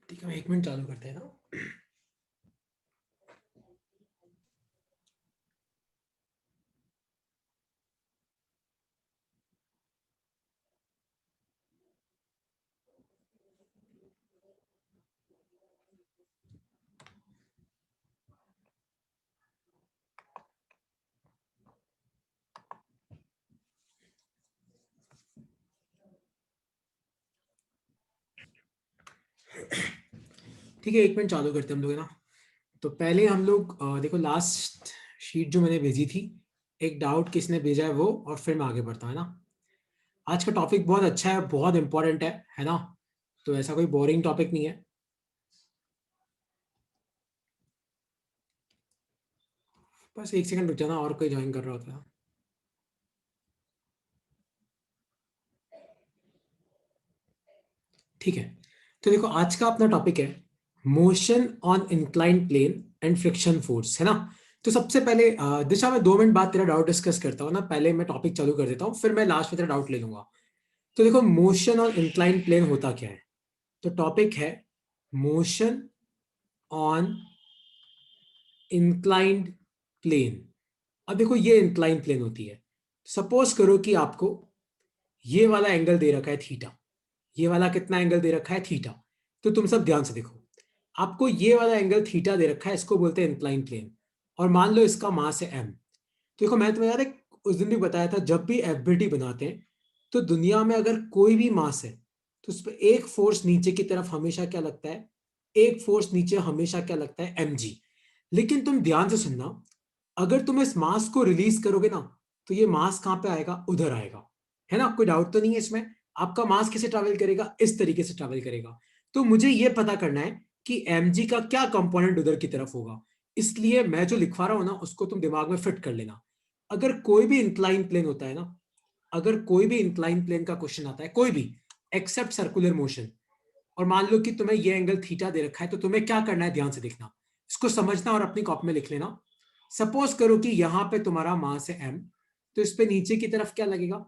ठीक है, 1 मिनट चालू करते हैं ना। ठीक है, 1 मिनट चालू करते हैं हम लोग, है ना। तो पहले हम लोग देखो, लास्ट शीट जो मैंने भेजी थी, एक डाउट किसने भेजा है वो, और फिर मैं आगे बढ़ता हूँ, है ना। आज का टॉपिक बहुत अच्छा है, बहुत इंपॉर्टेंट है ना। तो ऐसा कोई बोरिंग टॉपिक नहीं है। बस 1 सेकंड रुक जाना, और कोई ज्वाइन कर रहा होता है। ठीक है, तो देखो आज का अपना टॉपिक है motion on inclined plane and friction force, है ना। तो सबसे पहले दिशा, में 2 मिनट बाद तेरा डाउट डिस्कस करता हूँ ना। पहले मैं टॉपिक चालू कर देता हूँ, फिर मैं लास्ट में तेरा डाउट ले लूंगा। तो देखो, मोशन ऑन इंक्लाइंड प्लेन होता क्या है। तो टॉपिक है मोशन ऑन इंक्लाइंड प्लेन। अब देखो, ये इंक्लाइंड प्लेन होती है। सपोज करो कि आपको ये वाला एंगल दे रखा है थीटा। ये वाला कितना एंगल दे रखा है, थीटा। तो तुम सब ध्यान से देखो, आपको ये वाला एंगल थीटा दे रखा है, इसको बोलते हैं इंक्लाइन प्लेन। और मान लो इसका मास है एम। देखो, मैं तुम्हें याद है उस दिन भी बताया था, जब भी एफबीटी बनाते हैं तो दुनिया में अगर कोई भी मास है तो उस पर एक फोर्स नीचे की तरफ हमेशा क्या लगता है, एक फोर्स नीचे हमेशा क्या लगता है, एम जी। लेकिन तुम ध्यान से सुनना, अगर तुम इस मास को रिलीज करोगे ना, तो ये मास कहां पे आएगा, उधर आएगा। है ना, कोई डाउट तो नहीं है इसमें। आपका मास कैसे ट्रैवल करेगा, इस तरीके से ट्रैवल करेगा। तो मुझे ये पता करना है कि mg का क्या कंपोनेंट उधर की तरफ होगा। इसलिए मैं जो लिखवा रहा हूं ना, उसको तुम दिमाग में फिट कर लेना। अगर कोई भी इंक्लाइन प्लेन होता है ना, अगर कोई भी इंक्लाइन प्लेन का क्वेश्चन आता है, कोई भी एक्सेप्ट सर्कुलर मोशन, और मान लो कि तुम्हें ये एंगल थीटा दे रखा है, तो तुम्हें क्या करना है, ध्यान से देखना, इसको समझना और अपनी कॉपी में लिख लेना। सपोज करो कि यहां पे तुम्हारा मास है एम, तो इस पे नीचे की तरफ क्या लगेगा,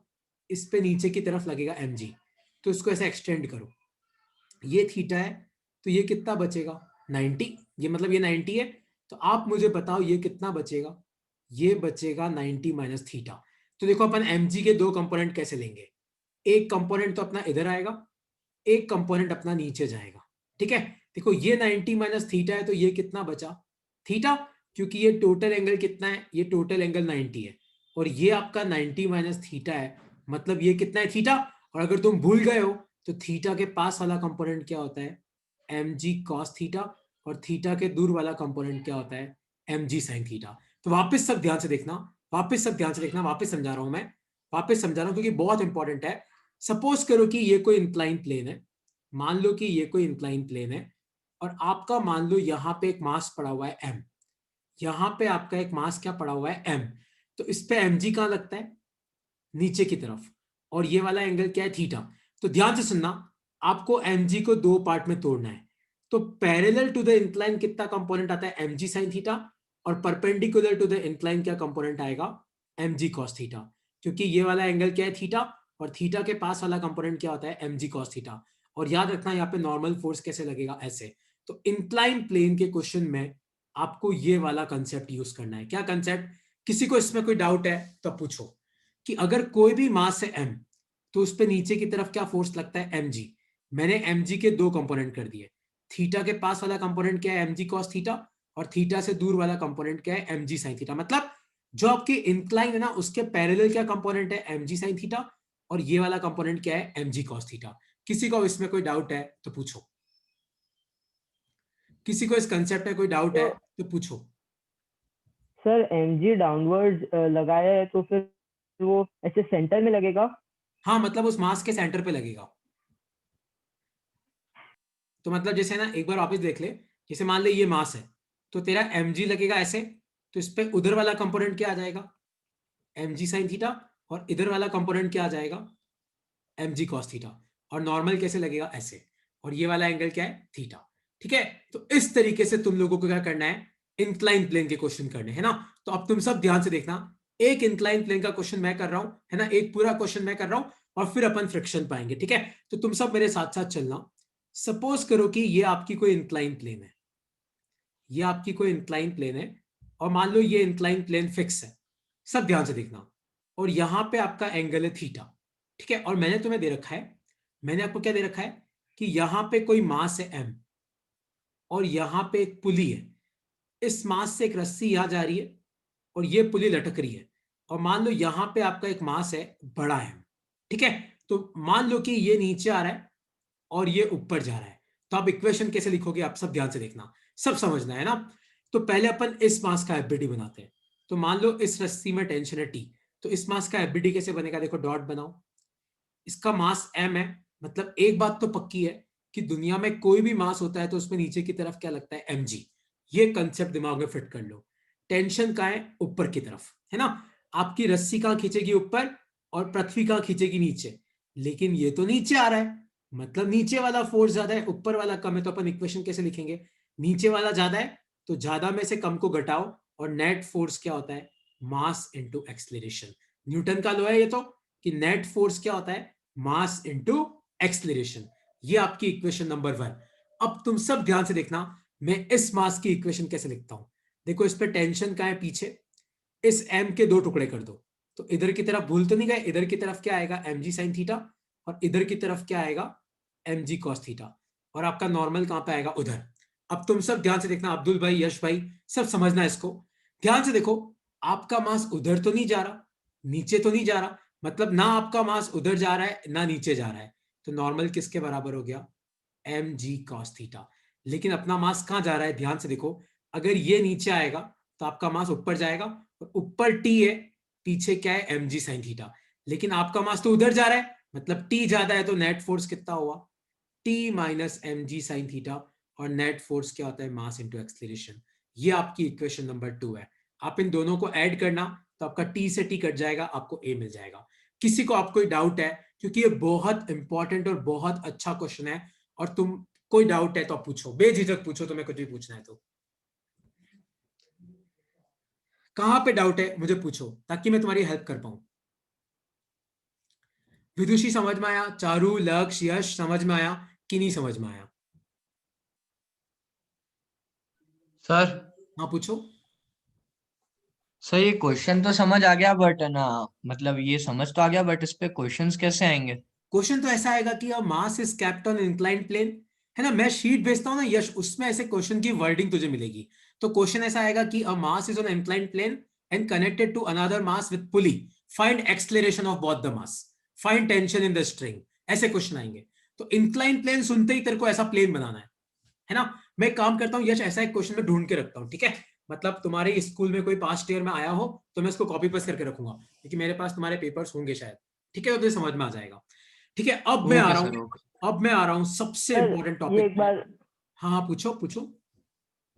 इस पे नीचे की तरफ लगेगा एम जी। तो इसको ऐसे एक्सटेंड करो, ये थीटा है, तो ये कितना बचेगा, 90। ये मतलब ये 90 है, तो आप मुझे बताओ ये कितना बचेगा, ये बचेगा 90 माइनस थीटा। तो देखो, अपन mg के दो कंपोनेंट कैसे लेंगे, एक कंपोनेंट तो अपना इधर आएगा, एक कंपोनेंट अपना नीचे जाएगा। ठीक है, देखो ये 90 माइनस थीटा है, तो ये कितना बचा, थीटा। क्योंकि ये टोटल एंगल कितना है, ये टोटल एंगल 90 है, और ये आपका 90 माइनस थीटा है, मतलब ये कितना है, थीटा। और अगर तुम भूल गए हो, तो थीटा के पास वाला कंपोनेंट क्या होता है, एम जी कॉस थीटा। और थीटा के दूर वाला कंपोनेंट क्या होता है, एम जी साइन थीटा। तो वापस सब ध्यान से देखना, वापस सब ध्यान से देखना, वापस समझा रहा हूं मैं, वापस समझा रहा हूं क्योंकि बहुत इंपॉर्टेंट है। सपोज करो कि ये कोई इंक्लाइन प्लेन है, मान लो कि ये कोई इंक्लाइन प्लेन है, और आपका मान लो यहां पे एक मास पड़ा हुआ है एम। यहां पे आपका एक मास क्या पड़ा हुआ है, एम। तो इस पे एम जी कहां लगता है, नीचे की तरफ। और ये वाला एंगल क्या है, थीटा। तो ध्यान से सुनना, आपको एम जी को दो पार्ट में तोड़ना है। तो पैरेलल टू द इंक्लाइन कितना कंपोनेंट आता है, एम जी साइन थीटा। और परपेंडिकुलर टू द इंक्लाइन क्या कंपोनेंट आएगा, एम जी कॉस थीटा। क्योंकि ये वाला एंगल क्या है, थीटा। और थीटा के पास वाला कंपोनेंट क्या होता है, एम जी कॉस थीटा। और याद रखना, यहाँ पे नॉर्मल फोर्स कैसे लगेगा, ऐसे। तो इंक्लाइन प्लेन के क्वेश्चन में आपको ये वाला कंसेप्ट यूज करना है। क्या कंसेप्ट, किसी को इसमें कोई डाउट है तो पूछो, कि अगर कोई भी मास है एम, तो उस पे नीचे की तरफ क्या फोर्स लगता है, एम जी। मैंने एम जी के दो कंपोनेंट कर दिए, थीटा के पास वाला कंपोनेंट क्या है, एम जी कॉस थीटा। और थीटा से दूर वाला कंपोनेंट क्या है, एम जी साइन थीटा। मतलब जो आपकी इंक्लाइन है ना, उसके पैरेलल क्या कंपोनेंट है, एम जी साइन थीटा। और ये वाला कंपोनेंट क्या है, एम जी कॉस थीटा। किसी को इसमें कोई डाउट है तो पूछो, किसी को इस कंसेप्ट में कोई डाउट है तो तो पूछो। सर mg डाउनवर्ड लगाया है तो फिर वो ऐसे सेंटर में लगेगा। हाँ, मतलब उस मास के सेंटर पे लगेगा। तो मतलब जैसे ना, एक बार वापस देख ले, जैसे मान ले ये मास है, तो तेरा एम जी लगेगा ऐसे। तो इस पे उधर वाला कंपोनेंट क्या आ जाएगा, एम जी साइन थीटा। और इधर वाला कंपोनेंट क्या आ जाएगा, एम जी कॉस थीटा। और नॉर्मल कैसे लगेगा, ऐसे। और ये वाला एंगल क्या है, थीटा। ठीक है, तो इस तरीके से तुम लोगों को क्या करना है, इंक्लाइन प्लेन के क्वेश्चन करने हैं ना। तो अब तुम सब ध्यान से देखना, एक इंक्लाइन प्लेन का क्वेश्चन मैं कर रहा हूं, है ना, एक पूरा क्वेश्चन मैं कर रहा हूं, और फिर अपन फ्रिक्शन पाएंगे। ठीक है, तो तुम सब मेरे साथ साथ चलना। सपोज करो कि ये आपकी कोई इंक्लाइन प्लेन है, ये आपकी कोई इंक्लाइन प्लेन है, और मान लो ये इंक्लाइन प्लेन फिक्स है, सब ध्यान से देखना, और यहां पे आपका एंगल है थीटा, ठीक है। और मैंने तुम्हें दे रखा है, मैंने आपको क्या दे रखा है कि यहां पे कोई मास है m, और यहां पे एक पुली है, इस मास से एक रस्सी यहां जा रही है और ये पुली लटक रही है, और मान लो यहां पे आपका एक मास है बड़ा है, ठीक है। तो मान लो कि ये नीचे आ रहा है और ये ऊपर जा रहा है, तो आप इक्वेशन कैसे लिखोगे, आप सब ध्यान से देखना, सब समझना है ना। तो पहले अपन इस मास का एफबीडी बनाते हैं। तो मान लो इस रस्सी में टेंशन है टी, तो इस मास का एफबीडी कैसे बनेगा, देखो डॉट बनाओ, इसका मास m है, मतलब एक बात तो पक्की है कि दुनिया में कोई भी मास होता है तो उसमें नीचे की तरफ क्या लगता है, mg। ये कंसेप्ट दिमाग में फिट कर लो। टेंशन का है ऊपर की तरफ, है ना, आपकी रस्सी कहां खींचेगी, ऊपर, और पृथ्वी कहां खींचेगी, नीचे। लेकिन ये तो नीचे आ रहा है, मतलब नीचे वाला फोर्स ज्यादा है, ऊपर वाला कम है, तो अपन इक्वेशन कैसे लिखेंगे, नीचे वाला ज्यादा है तो ज्यादा में से कम को घटाओ, और नेट फोर्स क्या होता है, मास इंटू एक्सलेरेशन। न्यूटन का लॉ है ये तो, कि नेट फोर्स क्या होता है, मास इंटू एक्सलेरेशन। ये आपकी इक्वेशन नंबर 1। अब तुम सब ध्यान से देखना, मैं इस मास की इक्वेशन कैसे लिखता हूं। देखो इस पे टेंशन का है पीछे, इस m के 2 टुकड़े कर दो, तो इधर की तरफ भूल तो नहीं गए, इधर की तरफ क्या आएगा, mg sin थीटा, और इधर की तरफ क्या आएगा, mg cos थीटा, और आपका नॉर्मल कहां पे आएगा, उधर। अब तुम सब ध्यान से देखना, अब्दुल भाई, यश भाई, सब समझना इसको, ध्यान से देखो। आपका मास उधर तो नहीं जा रहा, नीचे तो नहीं जा रहा, मतलब ना आपका मास उधर जा रहा है ना नीचे जा रहा है, तो नॉर्मल किसके बराबर हो गया, mg cos थीटा। लेकिन अपना मास कहां जा रहा है, ध्यान से देखो, अगर ये नीचे आएगा तो आपका मास ऊपर जाएगा, और ऊपर t है, पीछे क्या है, mg sin थीटा। लेकिन आपका मास तो उधर जा रहा है, मतलब t ज्यादा है, तो नेट फोर्स कितना हुआ, t minus mg sin theta, और नेट फोर्स क्या होता है, मास इंटू एक्सलेरेशन। ये आपकी इक्वेशन नंबर 2 है। आप इन दोनों को ऐड करना, तो आपका t से t कट जाएगा, आपको a मिल जाएगा। किसी को आप कोई डाउट है, क्योंकि ये बहुत इंपॉर्टेंट और बहुत अच्छा क्वेश्चन है, और तुम कोई डाउट है तो आप पूछो, बेझिझक पूछो, तुम्हें कुछ भी पूछना है तो। कहां पे डाउट है मुझे पूछो, ताकि मैं तुम्हारी हेल्प कर पाऊं। विदुषी समझ में आया, चारू, लक्ष्य, यश समझ में आया कि नहीं समझ में आया, सर हाँ पूछो। सर ये क्वेश्चन तो समझ आ गया बट ना, मतलब ये समझ तो आ गया बट इस पे क्वेश्चंस कैसे आएंगे? क्वेश्चन तो ऐसा आएगा कि a mass is kept on inclined plane, है ना। मैं शीट भेजता हूं ना यश, उसमें ऐसे क्वेश्चन की वर्डिंग तुझे मिलेगी। तो क्वेश्चन ऐसा आएगा कि a mass is on inclined plane and connected to another mass with pulley, find acceleration of both the mass, find tension in the string, ऐसे क्वेश्चन आएंगे। तो इंक्लाइंड प्लेन सुनते ही तेरे को ऐसा प्लेन बनाना है ना। मैं एक काम करता हूँ यश, ऐसा एक क्वेश्चन में ढूंढ के रखता हूँ, ठीक है। मतलब तुम्हारे स्कूल में कोई पास्ट ईयर में आया हो तो मैं इसको कॉपी पेस्ट करके रखूंगा, क्योंकि मेरे पास तुम्हारे पेपर्स होंगे शायद, ठीक है, तो तुझे समझ में आ जाएगा। ठीक है, अब मैं आ ओके रहा सर हूँ, ओके। अब मैं आ रहा हूँ सबसे सर इंपॉर्टेंट ये टॉपिक एक पे। बार, हाँ हाँ पूछो पूछो।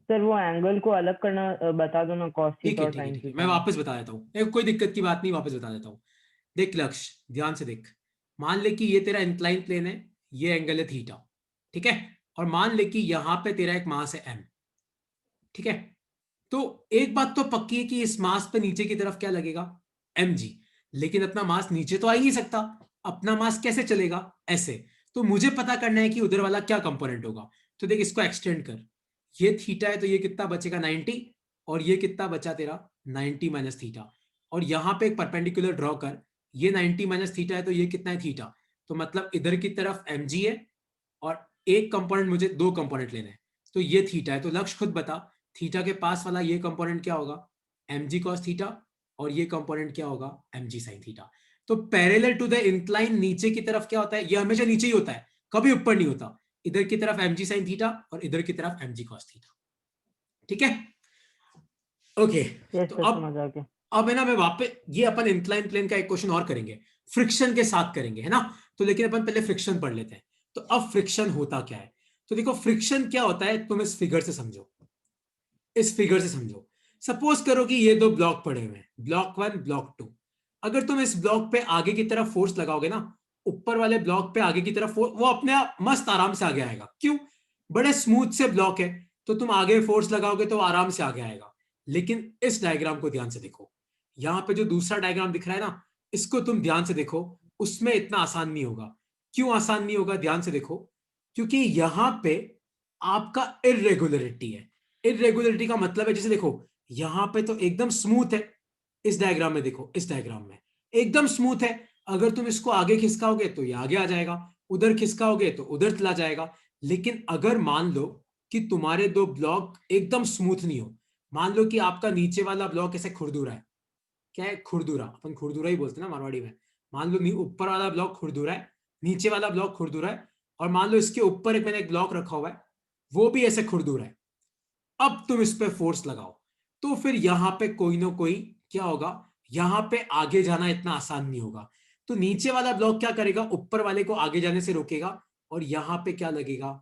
सर वो एंगल को अलग करना बता दो ना, कॉस ठीक थीटा है और ठीक है साइन ठीक है, मैं थीटा में। वापस बता देता हूँ, कोई दिक्कत की बात नहीं, वापस बता देता हूँ। देख लक्ष्य, ध्यान से देख, मान ले कि ये तेरा इंक्लाइन प्लेन है, ये एंगल है थीटा, ठीक है। और मान ले कि यहां पे तेरा एक मास है m, ठीक है। तो एक बात तो पक्की है कि इस मास पे नीचे की तरफ क्या लगेगा, mg। लेकिन अपना मास नीचे तो आ ही नहीं सकता, अपना मास कैसे चलेगा, ऐसे। तो मुझे पता करना है कि उधर वाला क्या कंपोनेंट होगा। तो देख इसको एक्सटेंड कर, ये थीटा है तो ये कितना बचेगा 90, और ये कितना बचा तेरा 90 माइनस थीटा। और यहां पे एक परपेंडिकुलर ड्रॉ कर, ये 90 माइनस थीटा है तो ये कितना है थीटा, तो मतलब इधर की तरफ mg है, और एक कंपोनेंट, मुझे दो कंपोनेंट लेने हैं, तो ये थीटा है। तो लक्ष्य खुद बता, थीटा के पास वाला ये कंपोनेंट क्या होगा, mg cos थीटा, और ये कंपोनेंट क्या होगा, mg sin थीटा। तो पैरेलल टू द इंक्लाइन नीचे की तरफ क्या होता है, ये हमेशा नीचे ही होता है, कभी ऊपर नहीं होता। इधर की तरफ mg sin थीटा और इधर की तरफ mg cos थीटा, ठीक है। ओके, यस तो सर, अब समझ आ गया। अब है ना, मैं वापस, ये अपन इंक्लाइन प्लेन का एक क्वेश्चन और करेंगे, फ्रिक्शन के साथ करेंगे, है ना। तो लेकिन अपन पहले फ्रिक्शन पढ़ लेते हैं। तो अब फ्रिक्शन होता क्या है, तो देखो फ्रिक्शन क्या होता है, तुम इस फिगर से समझो, इस फिगर से समझो। सपोज करो कि ये दो ब्लॉक पड़े हुए हैं, ब्लॉक 1 ब्लॉक 2। अगर तुम इस ब्लॉक पे आगे की तरफ फोर्स लगाओगे ना, ऊपर वाले ब्लॉक पे आगे की तरफ फोर्स, वो अपने आप मस्त आराम से आगे आएगा, क्यों, बड़े स्मूथ से ब्लॉक है, तो तुम आगे फोर्स लगाओगे तो आराम से आगे आएगा। लेकिन इस डायग्राम को ध्यान से देखो, यहां पे जो दूसरा डायग्राम दिख रहा है ना, इसको तुम ध्यान से देखो, उसमें इतना आसान नहीं होगा। क्यों आसान नहीं होगा, ध्यान से देखो। क्योंकि यहां पे आपका इरेगुलरिटी है। इरेगुलरिटी का मतलब है, जैसे देखो यहां पे तो एकदम स्मूथ है, इस डायग्राम में देखो, इस डायग्राम में एकदम स्मूथ है। अगर तुम इसको आगे खिसकाओगे तो ये आगे आ जाएगा, उधर खिसकाओगे तो उधर चला जाएगा। लेकिन अगर मान लो कि तुम्हारे दो ब्लॉक एकदम स्मूथ नहीं हो, मान लो कि आपका नीचे वाला ब्लॉक ऐसे खुरदुरा है, क्या है खुरदुरा, अपन खुरदुरा ही बोलते हैं ना मारवाड़ी में। मान लो ऊपर वाला ब्लॉक खुरदुरा है, नीचे वाला ब्लॉक खुरदुरा है, और मान लो इसके ऊपर मैंने एक ब्लॉक रखा हुआ है, वो भी ऐसे खुरदुरा है। अब तुम इस पे फोर्स लगाओ तो फिर यहां पे कोई ना कोई क्या होगा, यहां पे आगे जाना इतना आसान नहीं होगा। तो नीचे वाला ब्लॉक क्या करेगा, ऊपर वाले को आगे जाने से रोकेगा, और यहां पे क्या लगेगा,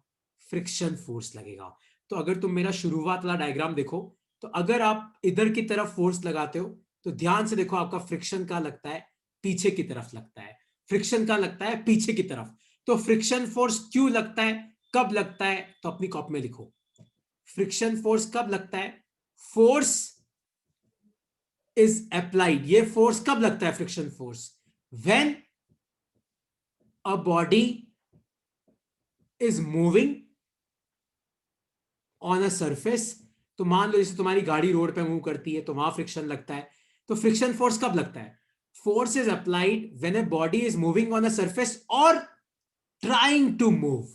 फ्रिक्शन फोर्स लगेगा। तो अगर तुम मेरा शुरुआत वाला डायग्राम देखो, तो अगर आप इधर की तरफ फोर्स लगाते हो तो ध्यान से देखो आपका फ्रिक्शन का लगता है, पीछे की तरफ लगता है। फ्रिक्शन का लगता है पीछे की तरफ। तो फ्रिक्शन फोर्स क्यों लगता है, कब लगता है, तो अपनी कॉपी में लिखो। फ्रिक्शन फोर्स कब लगता है, फोर्स इज अप्लाइड, ये फोर्स कब लगता है, friction force, when a body is moving on a surface. तो मान लो जैसे तुम्हारी गाड़ी रोड पे मूव करती है तो वहां फ्रिक्शन लगता है। तो फ्रिक्शन फोर्स कब लगता है, force is applied when a body is moving on a surface और ट्राइंग टू मूव।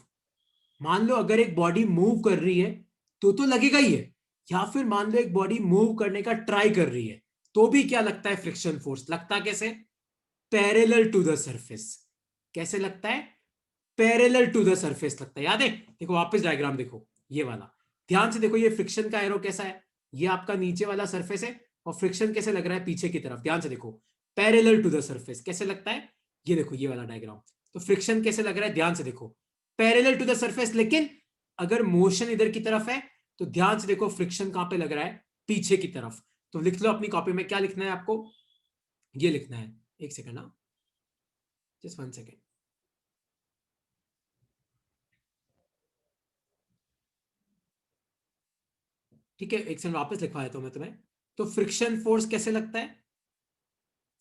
मान लो अगर एक बॉडी मूव कर रही है तो लगेगा ही है, या फिर मान लो एक बॉडी मूव करने का ट्राई कर रही है तो भी क्या लगता है, फ्रिक्शन फोर्स लगता कैसे, पैरेलल टू द सरफेस। कैसे लगता है, पैरेलल टू द सरफेस लगता है। याद है, देखो वापस डायग्राम देखो, ये वाला ध्यान से देखो, ये फ्रिक्शन का एरो कैसा है, ये आपका नीचे वाला सरफेस है, और फ्रिक्शन कैसे लग रहा है, पीछे की तरफ। ध्यान से देखो, पैरेलल टू द सरफेस कैसे लगता है, ये देखो ये वाला डायग्राम। तो फ्रिक्शन कैसे लग रहा है, ध्यान से देखो, पैरेलल टू द सरफेस। लेकिन अगर मोशन इधर की तरफ है तो ध्यान से देखो फ्रिक्शन कहां पे लग रहा है, पीछे की तरफ। तो लिख लो अपनी कॉपी में, क्या लिखना है आपको, ये लिखना है, एक सेकंड ना, जस्ट 1 सेकंड। ठीक है, एक सेकंड वापस लिखवा देता हूं मैं तुम्हें। तो फ्रिक्शन फोर्स कैसे लगता है,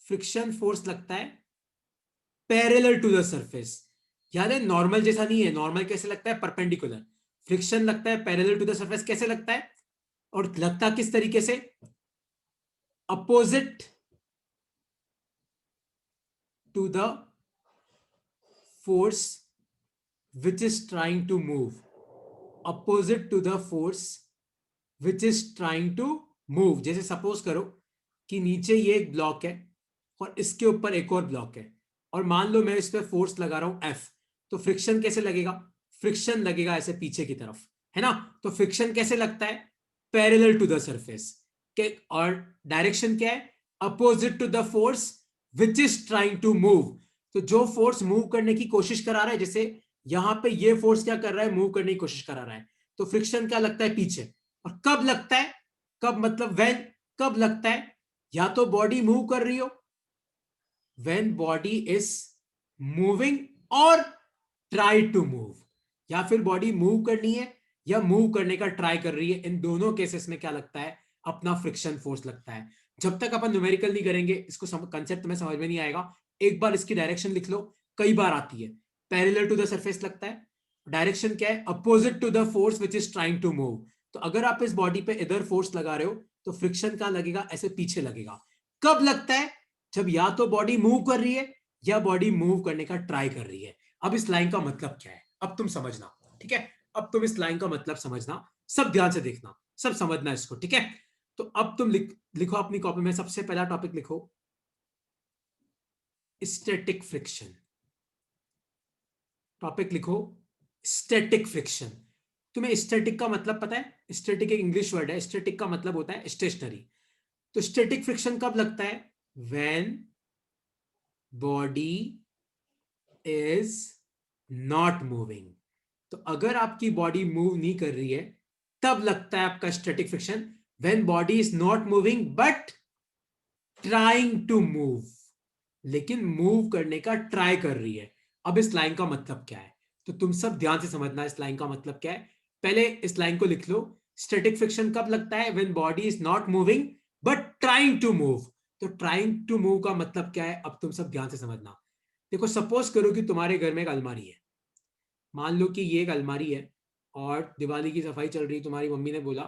फ्रिक्शन फोर्स लगता है पैरेलल टू द सरफेस। याद है, नॉर्मल जैसा नहीं है, नॉर्मल कैसे लगता है, परपेंडिकुलर। फ्रिक्शन लगता है पैरेलल टू द सरफेस, कैसे लगता है, और लगता किस तरीके से, opposite to the force which is trying to move, opposite to the force which is trying to move. जैसे सपोज करो कि नीचे ये एक ब्लॉक है और इसके ऊपर एक और ब्लॉक है, और मान लो मैं इस पर फोर्स लगा रहा हूं एफ, तो फ्रिक्शन कैसे लगेगा, फ्रिक्शन लगेगा ऐसे पीछे की तरफ, है ना। तो फ्रिक्शन कैसे लगता है, पैरेलल टू द सरफेस के, और डायरेक्शन क्या है, opposite to the force which is trying to move. तो जो फोर्स मूव करने की कोशिश करा रहा है, जैसे यहां पे ये फोर्स क्या कर रहा है, मूव करने की कोशिश करा रहा है, तो फ्रिक्शन क्या लगता है, पीछे। और कब लगता है, कब मतलब व्हेन, कब लगता है, या तो बॉडी मूव कर रही हो, व्हेन बॉडी इज मूविंग, और ट्राई टू मूव, या फिर बॉडी मूव करनी है या मूव करने का ट्राई कर रही है, इन दोनों केसेस में क्या लगता है, अपना फ्रिक्शन फोर्स लगता है। जब तक अपन न्यूमेरिकल नहीं करेंगे इसको कंसेप्ट में समझ में नहीं आएगा। एक बार इसकी डायरेक्शन लिख लो, कई बार आती है, पैरेलल टू द सरफेस लगता है, डायरेक्शन क्या है, opposite to the force which is trying to move. तो अगर आप इस बॉडी पे इधर फोर्स लगा रहे हो तो फ्रिक्शन का लगेगा, ऐसे पीछे लगेगा। कब लगता है, जब या तो बॉडी मूव कर रही है या बॉडी मूव करने का ट्राई कर रही है। अब इस लाइन का मतलब क्या है, अब तुम समझना, ठीक है। अब तुम इस लाइन का मतलब समझना, सब ध्यान से देखना, सब समझना इसको, ठीक है। तो अब तुम लिखो अपनी कॉपी में, सबसे पहला टॉपिक लिखो, स्टैटिक फ्रिक्शन। टॉपिक लिखो स्टैटिक फ्रिक्शन। तुम्हें स्टैटिक का मतलब पता है, स्टैटिक एक इंग्लिश वर्ड है, स्टैटिक का मतलब होता है स्टेशनरी। तो स्टैटिक फ्रिक्शन कब लगता है, when body is not moving. तो अगर आपकी बॉडी मूव नहीं कर रही है तब लगता है आपका static friction, when body is not moving but trying to move, लेकिन मूव करने का ट्राई कर रही है। अब इस लाइन का मतलब क्या है, तो तुम सब ध्यान से समझना इस लाइन का मतलब क्या है। पहले इस लाइन को लिख लो, स्टैटिक फ्रिक्शन कब लगता है, when body is not moving but trying to move. तो ट्राइंग टू मूव का मतलब क्या है, अब तुम सब ध्यान से समझना। देखो सपोज करो कि तुम्हारे घर में एक अलमारी है, मान लो कि ये एक अलमारी है और दिवाली की सफाई चल रही, तुम्हारी मम्मी ने बोला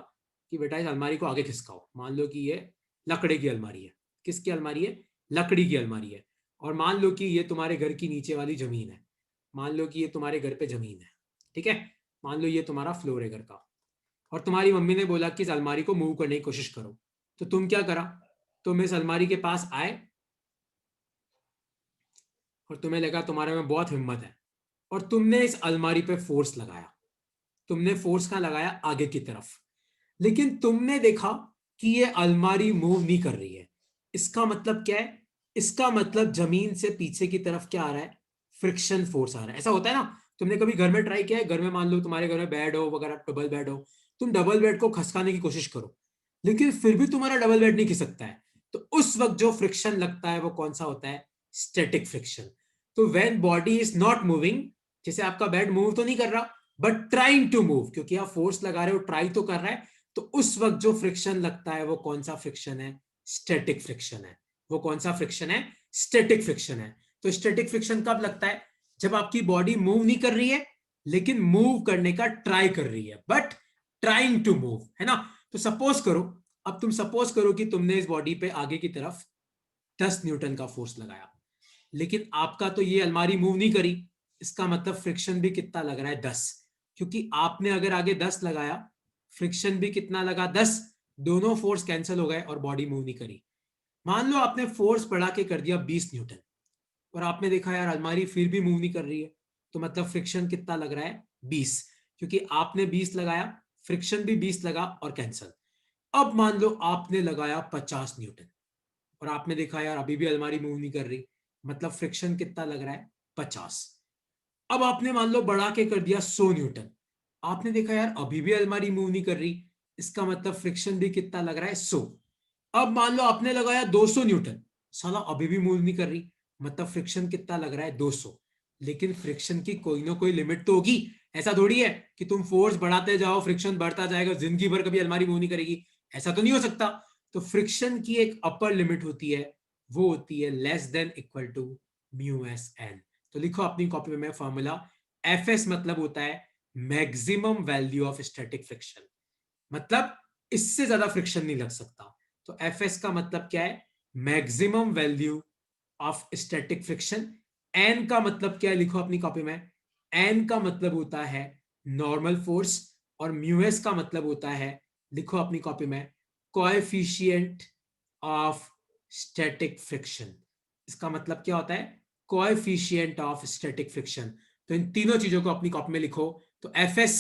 कि बेटा इस अलमारी को आगे खिसकाओ। मान लो कि ये लकड़ी की अलमारी है। किसकी अलमारी है? लकड़ी की अलमारी है। और मान लो कि ये तुम्हारे घर की नीचे वाली जमीन है। मान लो कि ये तुम्हारे घर पे जमीन है, ठीक है। मान लो ये तुम्हारा फ्लोर है घर का, और तुम्हारी मम्मी ने बोला कि इस अलमारी को मूव करने की कोशिश करो। तो तुम क्या करा? तुम इस अलमारी के पास आए और तुम्हें लगा तुम्हारे में बहुत हिम्मत है, और तुमने इस अलमारी पे फोर्स लगाया। तुमने फोर्स कहाँ लगाया? आगे की तरफ। लेकिन तुमने देखा कि ये अलमारी मूव नहीं कर रही है। इसका मतलब क्या है? इसका मतलब जमीन से पीछे की तरफ क्या आ रहा है? फ्रिक्शन फोर्स आ रहा है। ऐसा होता है ना, तुमने कभी घर में ट्राई किया है? घर में मान लो तुम्हारे घर में बेड हो वगैरह, डबल बेड हो, तुम डबल बेड को खसकाने की कोशिश करो, लेकिन फिर भी तुम्हारा डबल बेड नहीं खिसकता है। तो उस वक्त जो फ्रिक्शन लगता है वो कौन सा होता है? Static friction. तो when body is not moving, जैसे आपका बेड मूव तो नहीं कर रहा बट ट्राइंग टू मूव, क्योंकि आप फोर्स लगा रहे हो, ट्राई तो कर रहा है, तो उस वक्त जो फ्रिक्शन लगता है वो कौन सा फ्रिक्शन है? स्टैटिक फ्रिक्शन है। वो कौन सा फ्रिक्शन है? स्टैटिक फ्रिक्शन है। तो स्टैटिक फ्रिक्शन कब लगता है? जब आपकी बॉडी मूव नहीं कर रही है लेकिन मूव करने का ट्राई कर रही है, बट ट्राइंग टू मूव, है ना। तो सपोज करो, अब तुम सपोज करो कि तुमने इस बॉडी पे आगे की तरफ 10 न्यूटन का फोर्स लगाया, लेकिन आपका तो ये अलमारी मूव नहीं करी। इसका मतलब फ्रिक्शन भी कितना लग रहा है? 10। क्योंकि आपने अगर आगे 10 लगाया, फ्रिक्शन भी कितना लगा? 10। दोनों फोर्स कैंसिल हो गए और बॉडी मूव नहीं करी। मान लो आपने फोर्स बढ़ा के कर दिया 20 न्यूटन, और आपने देखा यार अलमारी फिर भी मूव नहीं कर रही है, तो मतलब फ्रिक्शन कितना लग रहा है? 20। क्योंकि आपने 20 लगाया, फ्रिक्शन भी 20 लगा और कैंसिल। अब मान लो आपने लगाया 50 न्यूटन, और आपने देखा यार अभी भी अलमारी मूव नहीं कर रही, मतलब फ्रिक्शन कितना लग रहा है? 50। अब आपने मान लो बढ़ा के कर दिया 100 न्यूटन, आपने देखा यार अभी भी अलमारी मूव नहीं कर रही, इसका मतलब फ्रिक्शन भी कितना लग रहा है? 100। अब मान लो आपने लगाया 200 न्यूटन, साला अभी भी मूव नहीं कर रही, मतलब फ्रिक्शन कितना लग रहा है? 200। लेकिन फ्रिक्शन की कोई ना कोई लिमिट तो होगी। ऐसा थोड़ी है कि तुम फोर्स बढ़ाते जाओ फ्रिक्शन बढ़ता जाएगा, जिंदगी भर कभी अलमारी मूव नहीं करेगी। ऐसा तो नहीं हो सकता। तो फ्रिक्शन की एक अपर लिमिट होती है, वो होती है less than equal to mu S N. तो लिखो अपनी कॉपी में फॉर्मूला, एफ एस मतलब होता है maximum value of static friction, मतलब इससे ज्यादा फ्रिक्शन नहीं लग सकता। तो एफ एस का मतलब क्या है? Maximum value of static friction. N का मतलब क्या है? लिखो अपनी कॉपी में, एन का मतलब होता है नॉर्मल फोर्स, और म्यू एस का मतलब होता है, लिखो अपनी कॉपी में, कोएफिशिएंट ऑफ स्टैटिक फ्रिक्शन। इसका मतलब क्या होता है? Coefficient of static friction. तो इन तीनों चीजों को अपनी कॉपी में लिखो। तो एफ एस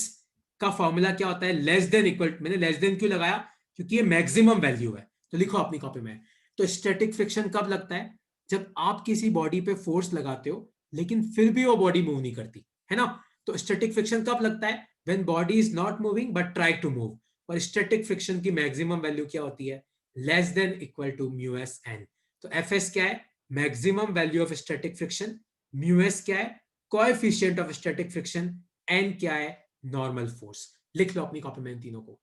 का फॉर्मूला क्या होता है? लेस देन इक्वल, मैंने लेस देन क्यों लगाया? क्योंकि ये मैक्सिमम वैल्यू है। तो लिखो अपनी कॉपी में। तो स्टैटिक फ्रिक्शन कब लगता है? जब आप किसी बॉडी पे फोर्स लगाते हो लेकिन फिर भी वो बॉडी मूव नहीं करती, है ना। तो स्टैटिक फ्रिक्शन कब लगता है? When body is not moving but try to move. और स्टैटिक फ्रिक्शन की मैक्सिमम वैल्यू क्या होती है? Less than equal to mu S N. तो एफ एस क्या है? Maximum value of static friction. Mu S क्या है? Coefficient of static friction. N क्या है? Normal force. लिख लो अपनी कॉपी में इन तीनों को।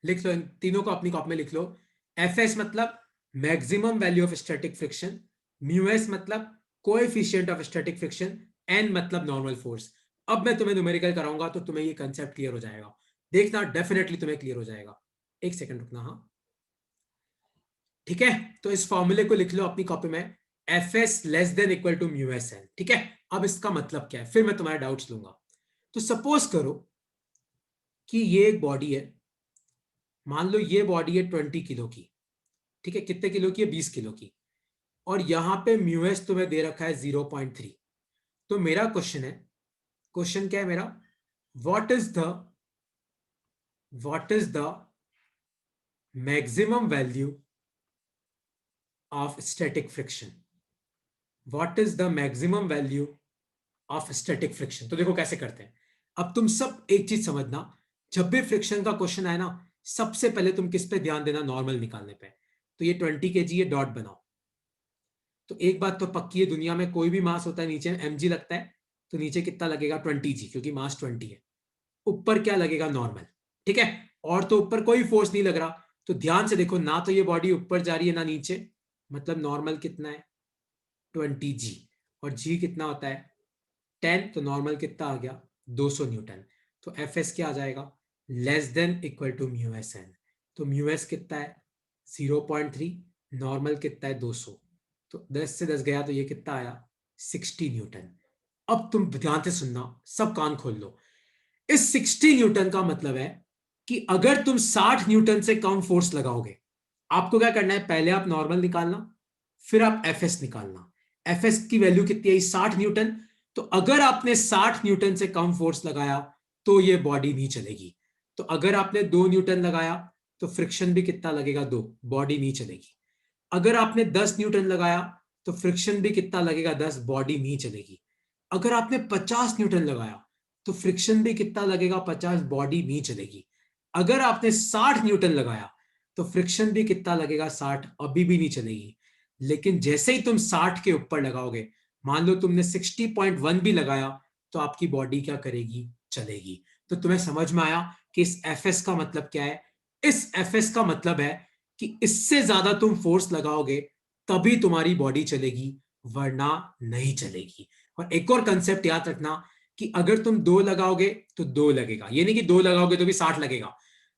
लिख लो इन तीनों को अपनी कॉपी में लिख लो। एफ एस मतलब maximum value of static friction, mu S मतलब coefficient of static friction, N मतलब नॉर्मल फोर्स। अब मैं तुम्हें न्यूमेरिकल कराऊंगा तो तुम्हें ये कंसेप्ट क्लियर हो जाएगा। देखना डेफिनेटली तुम्हें क्लियर हो जाएगा। एक सेकंड रुकना, हाँ ठीक है। तो इस फॉर्मूले को लिख लो अपनी कॉपी में, F S less than equal to mu S N, ठीक है। अब इसका मतलब क्या है, फिर मैं तुम्हारे डाउट्स लूंगा। तो सपोज करो कि ये एक बॉडी है, मान लो ये बॉडी है 20 किलो की, ठीक है। कितने किलो की है? 20 किलो की। और यहां पे म्यू एस तुम्हें दे रखा है 0.3। तो मेरा क्वेश्चन है, क्वेश्चन क्या है मेरा? What is the maximum value of static friction? What is the maximum value of static friction? तो देखो कैसे करते हैं। अब तुम सब एक चीज समझना, जब भी फ्रिक्शन का क्वेश्चन आए ना, सबसे पहले तुम किस पे ध्यान देना? नॉर्मल निकालने पे। तो ये 20 kg ये डॉट बनाओ। तो एक बात तो पक्की है, दुनिया में कोई भी मास होता है नीचे mg लगता है, तो नीचे कितना लगेगा? 20g, क्योंकि मास 20 है। ऊपर क्या लगेगा? नॉर्मल, ठीक है। और तो ऊपर कोई फोर्स नहीं लग रहा। तो ध्यान से देखो, ना तो ये बॉडी ऊपर जा रही है ना नीचे, मतलब नॉर्मल कितना है 20 g, और g कितना होता है 10, तो नॉर्मल कितना आ गया 200 न्यूटन। तो एफ एस क्या आ जाएगा less than equal to mu S N. तो म्यू एस कितना है 0.3, नॉर्मल कितना है 200, तो 10 से 10 गया तो ये कितना आया 60 न्यूटन। अब तुम ध्यान से सुनना, सब कान खोल लो। इस 60 न्यूटन का मतलब है कि अगर तुम 60 न्यूटन से कम फोर्स लगाओगे, आपको क्या करना है, पहले आप नॉर्मल निकालना, फिर आप एफ एस निकालना। एफ एस की वैल्यू कितनी है 60 न्यूटन। तो अगर आपने 60 न्यूटन से कम फोर्स लगाया तो ये बॉडी नहीं चलेगी। तो अगर आपने 2 न्यूटन लगाया तो फ्रिक्शन भी कितना लगेगा 2, बॉडी नहीं चलेगी। अगर आपने 10 न्यूटन लगाया तो फ्रिक्शन भी कितना लगेगा 10, बॉडी नहीं चलेगी। अगर आपने 50 न्यूटन लगाया तो फ्रिक्शन भी कितना लगेगा 50, बॉडी नहीं चलेगी। अगर आपने 60 न्यूटन लगाया तो फ्रिक्शन भी कितना लगेगा 60, अभी भी नहीं चलेगी। लेकिन जैसे ही तुम 60 के ऊपर लगाओगे, मान लो तुमने 60.1 भी लगाया, तो आपकी बॉडी क्या करेगी, चलेगी। तो तुम्हें समझ में आया कि इस एफ एस का मतलब क्या है। इस एफ एस का मतलब है कि इससे ज्यादा तुम फोर्स लगाओगे तभी तुम्हारी बॉडी चलेगी, वरना नहीं चलेगी। और एक और कंसेप्ट याद रखना कि अगर तुम 2 लगाओगे तो 2 लगेगा, ये नहीं कि 2 लगाओगे तो भी 60 लगेगा।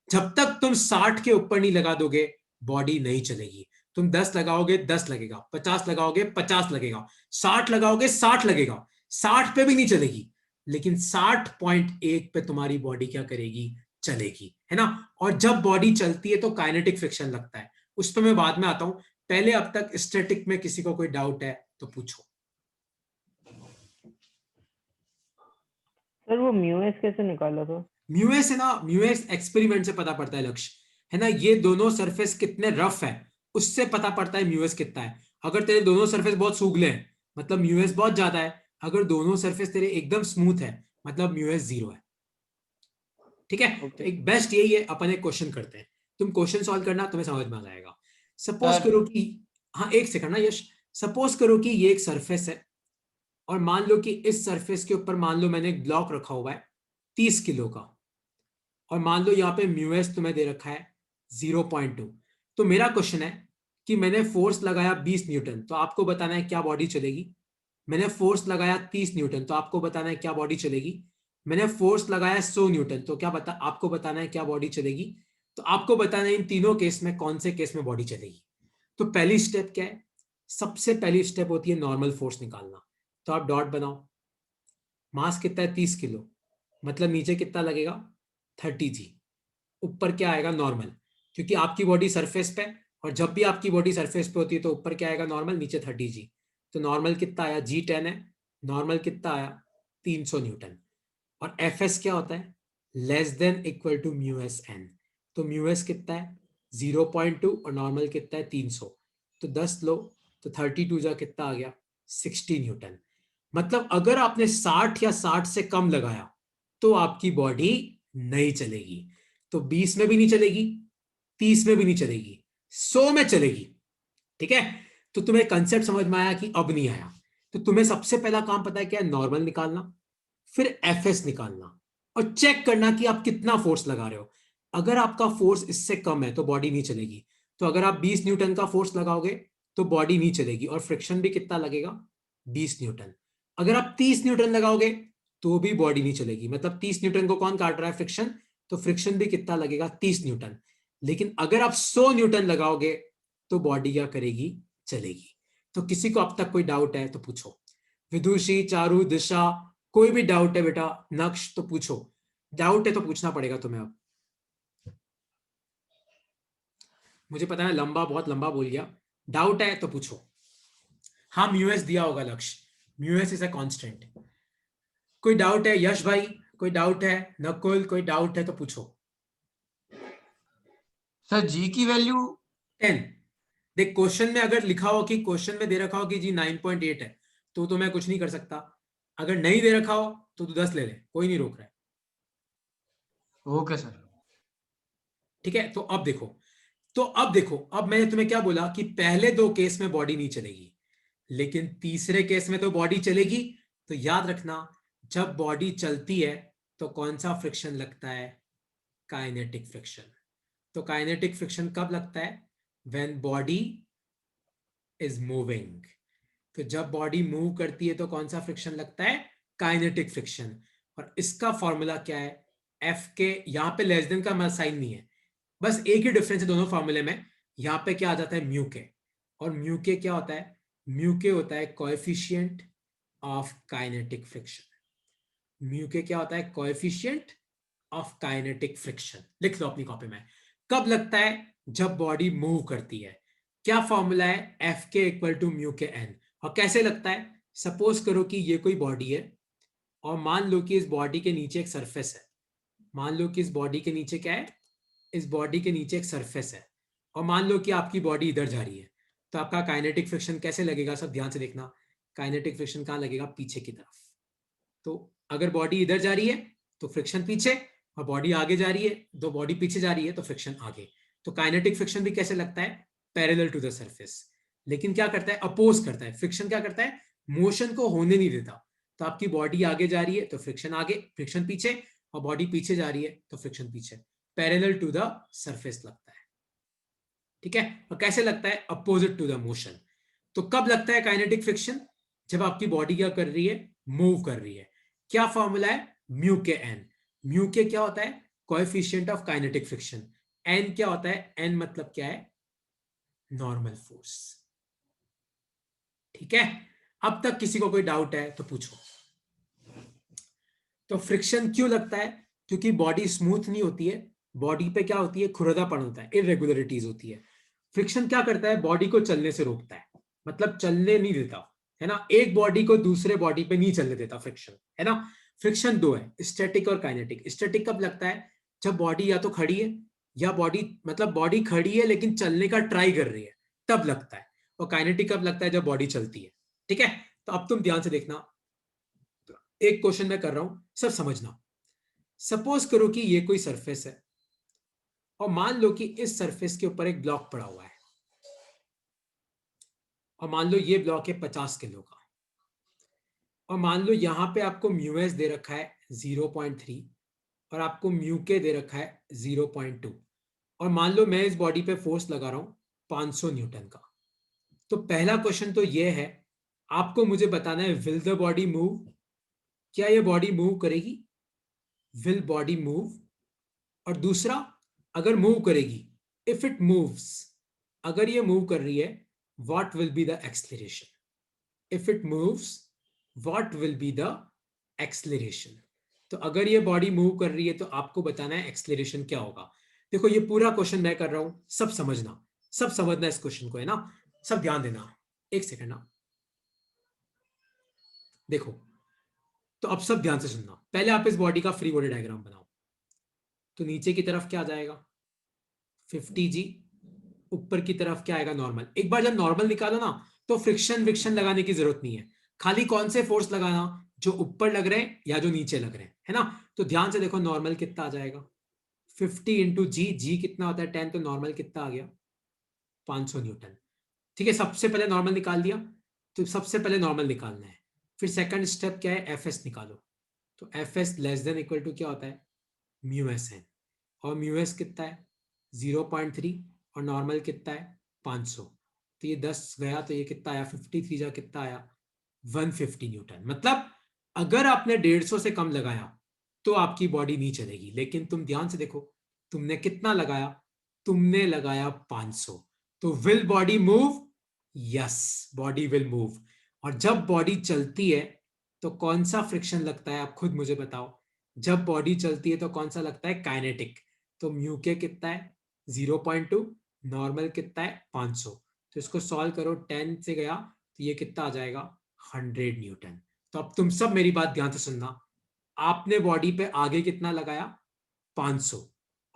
जब तक तुम 60 के ऊपर नहीं लगा दोगे, बॉडी नहीं चलेगी। तुम 10 लगाओगे 10 लगेगा, 50 लगाओगे 50 लगेगा, 60 लगाओगे 60 लगेगा, 60 पे भी नहीं चलेगी। लेकिन 60.1 पे तुम्हारी बॉडी क्या करेगी, चलेगी, है ना। और जब बॉडी चलती है तो काइनेटिक फ्रिक्शन लगता है, उस पर मैं बाद में आता हूं। पहले अब तक स्टैटिक में किसी को कोई डाउट है तो पूछो। सर वो म्यू एस कैसे निकाला था? म्यूएस है ना, म्यूएस एक्सपेरिमेंट से पता पड़ता है लक्ष्य, है ना। ये दोनों सरफेस कितने रफ है उससे पता पड़ता है म्यूएस कितना है। अगर तेरे दोनों सरफेस बहुत सूखले हैं मतलब म्यूएस बहुत ज्यादा है, अगर दोनों सरफेस तेरे एकदम स्मूथ है मतलब म्यूएस 0 है। ठीक है, तो ओके। एक बेस्ट यही है, अपन एक क्वेश्चन करते हैं, तुम क्वेश्चन सॉल्व करना, तुम्हें समझ में आ जाएगा। सपोज सर करो कि, हाँ एक सेकंड ना यश, सपोज करो कि ये एक सरफेस है, और मान लो कि इस सरफेस के ऊपर मान लो मैंने एक ब्लॉक रखा हुआ है 30 किलो का, और मान लो यहाँ पे म्यूएस तुम्हें दे रखा है 0.2। तो मेरा क्वेश्चन है कि मैंने फोर्स लगाया 20 न्यूटन, तो आपको बताना है क्या बॉडी चलेगी। मैंने फोर्स लगाया 30 न्यूटन, तो आपको बताना है क्या बॉडी चलेगी। मैंने फोर्स लगाया 100 न्यूटन, तो क्या बता आपको बताना है क्या बॉडी चलेगी। तो आपको बताना है इन तीनों केस में कौन से केस में बॉडी चलेगी। तो पहली स्टेप क्या है, सबसे पहली स्टेप होती है नॉर्मल फोर्स निकालना। तो आप डॉट बनाओ, मास कितना है 30 किलो, मतलब नीचे कितना लगेगा 30 g, ऊपर क्या आएगा नॉर्मल, क्योंकि आपकी बॉडी सरफेस पे, और जब भी आपकी बॉडी सरफेस पे होती है तो ऊपर क्या आएगा नॉर्मल, नीचे 30 g। तो नॉर्मल कितना आया G10 है, नॉर्मल कितना आया 300 न्यूटन। और एफ एस क्या होता है, less than equal to mu S N. तो म्यू एस कितना है 0.2 और नॉर्मल कितना है 300, तो 10 लो, तो 32 जा कितना आ गया 60 न्यूटन। मतलब अगर आपने 60 या 60 से कम लगाया तो आपकी बॉडी नहीं चलेगी। तो 20 में भी नहीं चलेगी, 30 में भी नहीं चलेगी, 100 में चलेगी। ठीक है, तो तुम्हें कंसेप्ट समझ में आया कि अब नहीं आया। तो तुम्हें सबसे पहला काम पता है क्या है, नॉर्मल निकालना, फिर एफ एस निकालना, और चेक करना कि आप कितना फोर्स लगा रहे हो। अगर आपका फोर्स इससे कम है तो बॉडी नहीं चलेगी। तो अगर आप 20 न्यूटन का फोर्स लगाओगे तो बॉडी नहीं चलेगी, और फ्रिक्शन भी कितना लगेगा 20 न्यूटन। अगर आप 30 न्यूटन लगाओगे तो भी बॉडी नहीं चलेगी, मतलब 30 न्यूटन को कौन काट रहा है, फ्रिक्शन, तो फ्रिक्शन भी कितना लगेगा 30 न्यूटन। लेकिन अगर आप 100 न्यूटन लगाओगे तो बॉडी क्या करेगी, चलेगी। तो किसी को अब तक कोई डाउट है तो पूछो। विदुषी, चारू, दिशा, कोई भी डाउट है बेटा, नक्श, तो पूछो। डाउट है तो पूछना पड़ेगा तुम्हें अब। मुझे पता है लंबा, बहुत लंबा बोल गया, डाउट है तो पूछो। हाँ म्यूएस दिया होगा लक्ष्य, म्यूएस इज अ कांस्टेंट। कोई डाउट है यश भाई, कोई डाउट है, नकुल, कोई डाउट है तो पूछो। सर जी की वैल्यू 10। देख क्वेश्चन में अगर लिखा हो कि क्वेश्चन में दे रखा हो कि जी 9.8 है तो मैं कुछ नहीं कर सकता। अगर नहीं दे रखा हो तो तू 10 ले ले, कोई नहीं रोक रहा है। Okay sir. ठीक है, तो अब देखो, अब मैंने तुम्हें क्या बोला कि पहले 2 केस में बॉडी नहीं चलेगी, लेकिन तीसरे केस में तो बॉडी चलेगी। तो याद रखना, जब बॉडी चलती है तो कौन सा फ्रिक्शन लगता है, काइनेटिक फ्रिक्शन। तो काइनेटिक फ्रिक्शन कब लगता है, व्हेन बॉडी इज मूविंग। तो जब बॉडी मूव करती है तो कौन सा फ्रिक्शन लगता है? Kinetic friction. और इसका फॉर्मूला क्या है? एफ के, यहां पे लेस देन का साइन नहीं है, बस एक ही डिफरेंस है दोनों फॉर्मूले में। यहां पे क्या आ जाता है? म्यू के। और म्यू के क्या होता है? म्यू के होता है coefficient of kinetic friction. Mu के क्या होता है? Coefficient of kinetic friction. लिख लो अपनी कॉपी में। कब लगता है? जब बॉडी मूव करती है। क्या फॉर्मूला है? एफ के इक्वल टू म्यू के एन। और कैसे लगता है? सपोज करो कि ये कोई बॉडी है और मान लो कि इस बॉडी के नीचे एक सरफेस है। मान लो कि इस बॉडी के नीचे क्या है? इस बॉडी के नीचे एक सरफेस है। और मान लो कि आपकी बॉडी इधर जा रही है, तो आपका काइनेटिक फ्रिक्शन कैसे लगेगा? सब ध्यान से देखना। काइनेटिक फ्रिक्शन कहां लगेगा? पीछे की तरफ। तो अगर बॉडी इधर जा रही है तो फ्रिक्शन पीछे, और बॉडी आगे जा रही है तो बॉडी पीछे जा रही है तो फ्रिक्शन आगे। तो काइनेटिक फ्रिक्शन भी कैसे लगता है? Parallel to the surface. लेकिन क्या करता है? अपोज करता है। फ्रिक्शन क्या करता है? मोशन को होने नहीं देता। तो आपकी बॉडी आगे जा रही है तो फ्रिक्शन आगे, फ्रिक्शन पीछे, और बॉडी पीछे जा रही है तो फ्रिक्शन पीछे। पैरेलल टू द सरफेस लगता है। ठीक है? और कैसे लगता है? Opposite to the motion. तो कब लगता है काइनेटिक फ्रिक्शन? जब आपकी बॉडी क्या कर रही है? मूव कर रही है। क्या फॉर्मूला है? म्यू के एन। म्यू के क्या होता है? Coefficient of kinetic friction. N क्या होता है? एन मतलब क्या है? Normal force. ठीक है? अब तक किसी को कोई डाउट है तो पूछो। तो फ्रिक्शन क्यों लगता है? क्योंकि बॉडी स्मूथ नहीं होती है, बॉडी पे क्या होती है? खुरदरापन होता है, इरेगुलरिटीज होती है। फ्रिक्शन क्या करता है? बॉडी को चलने से रोकता है, मतलब चलने नहीं देता, है ना। एक बॉडी को दूसरे बॉडी पे नहीं चलने देता फ्रिक्शन, है ना। फ्रिक्शन दो है, स्टैटिक और काइनेटिक। स्टैटिक कब लगता है? जब बॉडी या तो खड़ी है, या बॉडी मतलब बॉडी खड़ी है लेकिन चलने का ट्राई कर रही है, तब लगता है। और काइनेटिक कब लगता है? जब बॉडी चलती है। ठीक है? तो अब तुम ध्यान से देखना, एक क्वेश्चन मैं कर रहा हूं, सब समझना। सपोज करो कि ये कोई सरफेस है, और मान लो कि इस सरफेस के ऊपर एक ब्लॉक पड़ा हुआ है, और मान लो ये ब्लॉक है 50 किलो का, और मान लो यहां पे आपको म्यू एस दे रखा है 0.3, और आपको म्यू के दे रखा है 0.2, और मान लो मैं इस बॉडी पे फोर्स लगा रहा हूं 500 न्यूटन का। तो पहला क्वेश्चन तो ये है, आपको मुझे बताना है, विल द बॉडी मूव? क्या ये बॉडी मूव करेगी? Will body move? और दूसरा, अगर मूव करेगी, इफ इट मूव्स, अगर ये मूव कर रही है, what will be the acceleration? If it moves, what will be the acceleration? तो अगर ये बॉडी मूव कर रही है तो आपको बताना है एक्सलेरेशन क्या होगा। देखो ये पूरा क्वेश्चन मैं कर रहा हूं, सब समझना, सब समझना इस क्वेश्चन को, है ना। सब ध्यान देना, एक सेकंड ना। देखो, तो अब सब ध्यान से सुनना। पहले आप इस बॉडी का फ्री बॉडी डायग्राम बनाओ। तो नीचे की तरफ क्या आ जाएगा? 50g। ऊपर की तरफ क्या आएगा? नॉर्मल। एक बार जब नॉर्मल निकालो ना, तो फ्रिक्शन विक्शन लगाने की जरूरत नहीं है। खाली कौन से फोर्स लगाना? जो ऊपर लग रहे हैं या जो नीचे लग रहे हैं, है ना। तो ध्यान से देखो, नॉर्मल कितना आ जाएगा? 50 इंटू जी। जी कितना होता है? 10। तो नॉर्मल कितना आ गया? 500 न्यूटन। ठीक है, सबसे पहले नॉर्मल निकाल दिया। तो सबसे पहले नॉर्मल निकालना है। फिर सेकंड स्टेप क्या है? एफ एस निकालो। तो F S less than equal to क्या होता है? Mu S N. और म्यू एस कितना है? 0.3। और नॉर्मल कितना है? 500। तो ये 10 गया, तो ये कितना आया? 53 जा कितना आया? 150 न्यूटन। मतलब अगर आपने 150 से कम लगाया तो आपकी बॉडी नहीं चलेगी। लेकिन तुम ध्यान से देखो, तुमने कितना लगाया? तुमने लगाया 500। तो will body move? Yes, body will move. और जब बॉडी चलती है तो कौन सा फ्रिक्शन लगता है? आप खुद मुझे बताओ। जब बॉडी चलती है तो कौन सा लगता है? काइनेटिक। तो म्यू के कितना है? 0.2। नॉर्मल कितना है? 500। तो इसको सॉल्व करो, 10 से गया तो ये कितना आ जाएगा? 100 न्यूटन। तो अब तुम सब मेरी बात ध्यान से सुनना। आपने बॉडी पे आगे कितना लगाया? 500।